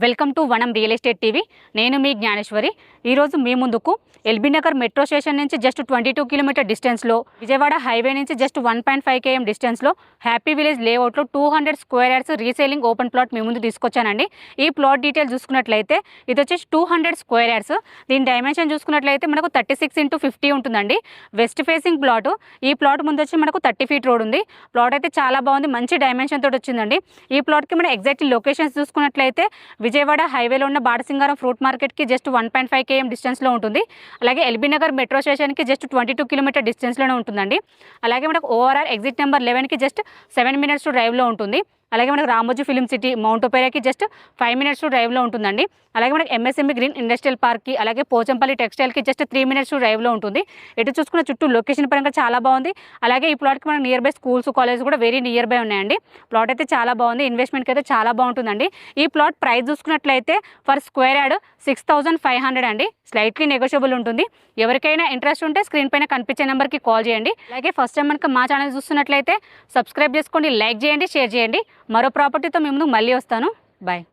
Welcome to Vanam real estate TV. నేను మీ జ్ఞానేశ్వరి. ఈరోజు మీ ముందుకు ఎల్బీ నగర్ మెట్రో స్టేషన్ నుంచి జస్ట్ 22 కిలోమీటర్ డిస్టెన్స్లో, విజయవాడ హైవే నుంచి జస్ట్ 1.5 km డిస్టెన్స్లో హ్యాపీ విలేజ్ లేఅవుట్లో 200 square yards reselling open plot మీ ముందు తీసుకొచ్చానండి. ఈ ప్లాట్ డీటెయిల్స్ చూసుకున్నట్లయితే ఇది వచ్చేసి 200 స్క్వేర్ యార్డ్స్. దీని డైమెన్షన్ చూసుకున్నట్లయితే మనకు 36x50 ఉంటుందండి. West facing plot. ఈ ప్లాట్ ముందు వచ్చి మనకు 30 feet రోడ్ ఉంది. ప్లాట్ అయితే చాలా బాగుంది, మంచి డైమెన్షన్ తోటి వచ్చిందండి. ఈ ప్లాట్కి మనం ఎగ్జాక్ట్ లొకేషన్స్ చూసుకున్నట్లయితే విజయవాడ హైవేలో ఉన్న బాడసింగారం ఫ్రూట్ మార్కెట్కి జస్ట్ 1.5 km డిస్టెన్స్లో ఉంటుంది. అలాగే ఎల్బీ నగర్ మెట్రో స్టేషన్కి జస్ట్ 22 కిలోమీటర్ డిస్టెన్స్లోనే ఉంటుందండి. అలాగే మనకు ఓఆర్ఆర్ ఎగ్జిట్ నెంబర్ 11కి జస్ట్ 7 minutes డ్రైవ్లో ఉంటుంది. అలాగే మనకు రామోజీ ఫిలిం సిటీ మౌంట్ ఒపేరాకి జస్ట్ 5 minutes డ్రైవ్లో ఉంటుందండి. అలాగే మనకు ఎంఎస్ఎంఈ గ్రీన్ ఇండస్ట్రియల్ పార్క్కి, అలాగే పోచంపల్లి టెక్స్టైల్కి జస్ట్ 3 minutes డ్రైవ్లో ఉంటుంది. ఎటు చూసుకున్న చుట్టూ లొకేషన్ పరంగా చాలా బాగుంది. అలాగే ఈ ప్లాట్కి మనకు నియర్ బై స్కూల్స్, కాలేజ్ కూడా వెరీ నియర్ బై ఉన్నాయండి. ప్లాట్ అయితే చాలా బాగుంది, ఇన్వెస్ట్మెంట్కి అయితే చాలా బాగుంటుందండి. ఈ ప్లాట్ ప్రైస్ చూసుకున్నట్లయితే ఫర్ స్క్వేర్ యార్డ్ 6500 అండి. స్లైట్లీ నెగోషియబుల్ ఉంటుంది. ఎవరికైనా ఇంట్రెస్ట్ ఉంటే స్క్రీన్ పైన కనిపించే నెంబర్కి కాల్ చేయండి. అలాగే ఫస్ట్ టైం మనకు మా ఛానల్ చూస్తున్నట్లయితే సబ్స్క్రైబ్ చేసుకోండి, లైక్ చేయండి, షేర్ చేయండి. మరో ప్రాపర్టీతో మీ ముందుకు మళ్ళీ వస్తాను. బాయ్.